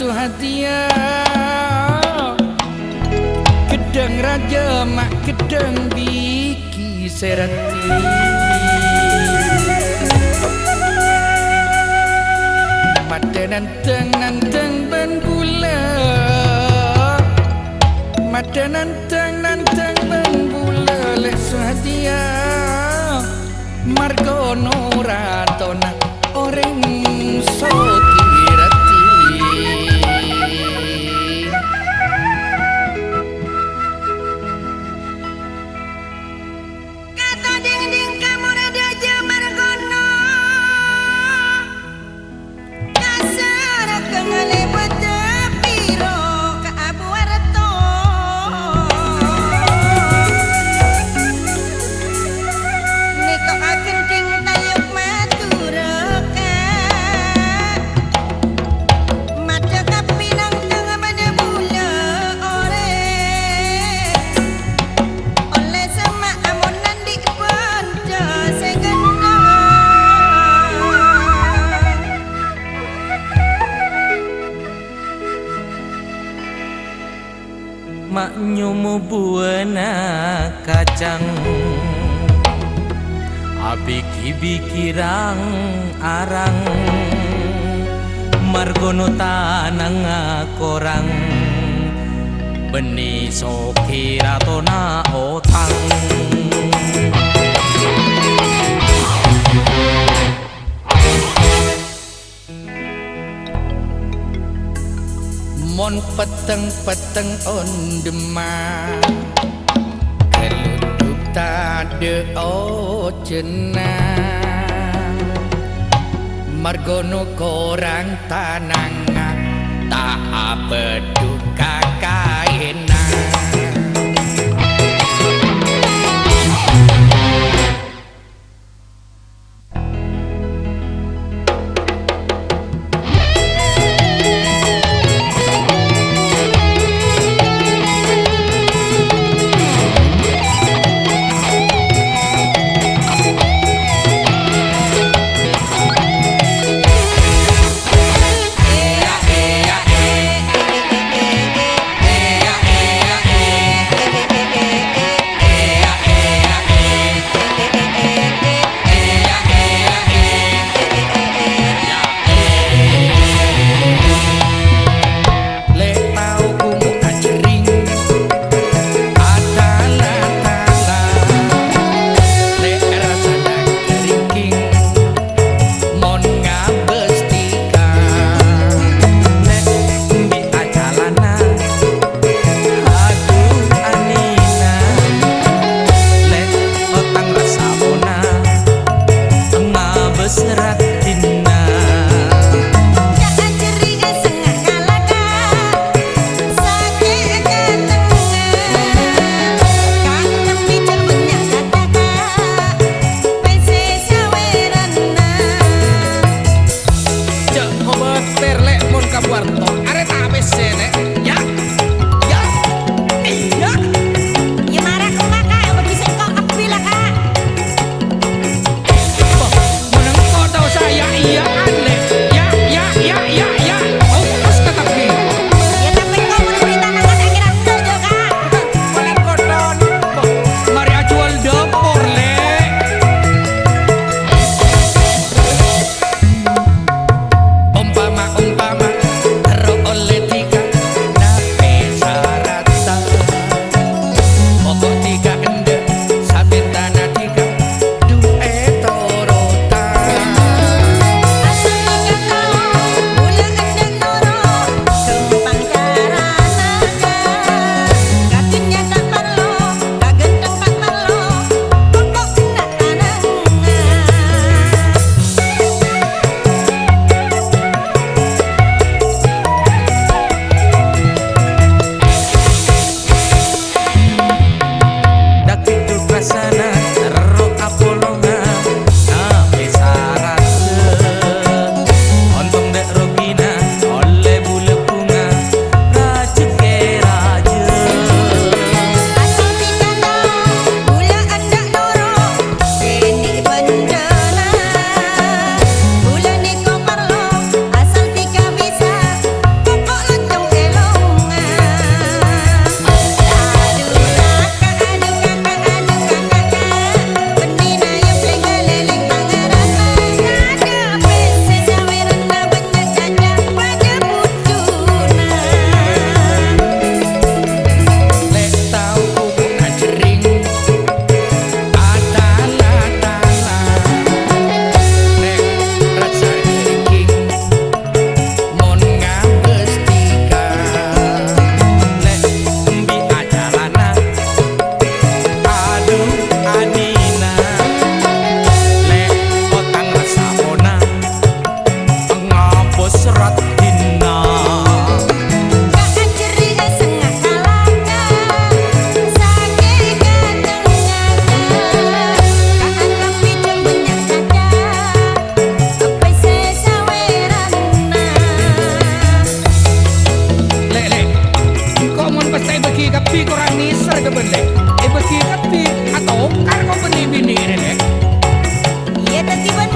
suhatia gedeng raja mak gedeng biki serati mata nanteng ben gula mata nanteng ben gula lek suhatia margono ratona orang sokirati kata ding kamu rada jamargono kasar kengale pada piro ka abu arto niko akan ding tayuk maturaka mata kapinang tengah pada bula ore oleh sama amonan di banda segenda mak nyomo buana kacang abiki-bikirang arang margono tanang korang beni sokira tona otang mon peteng on demam keluduk tade o jenang margono korang tanang tak beduka kaina pi kurang niser ke bende. Beki pi atau kar kau beni bini ini dek. Iya tadi ban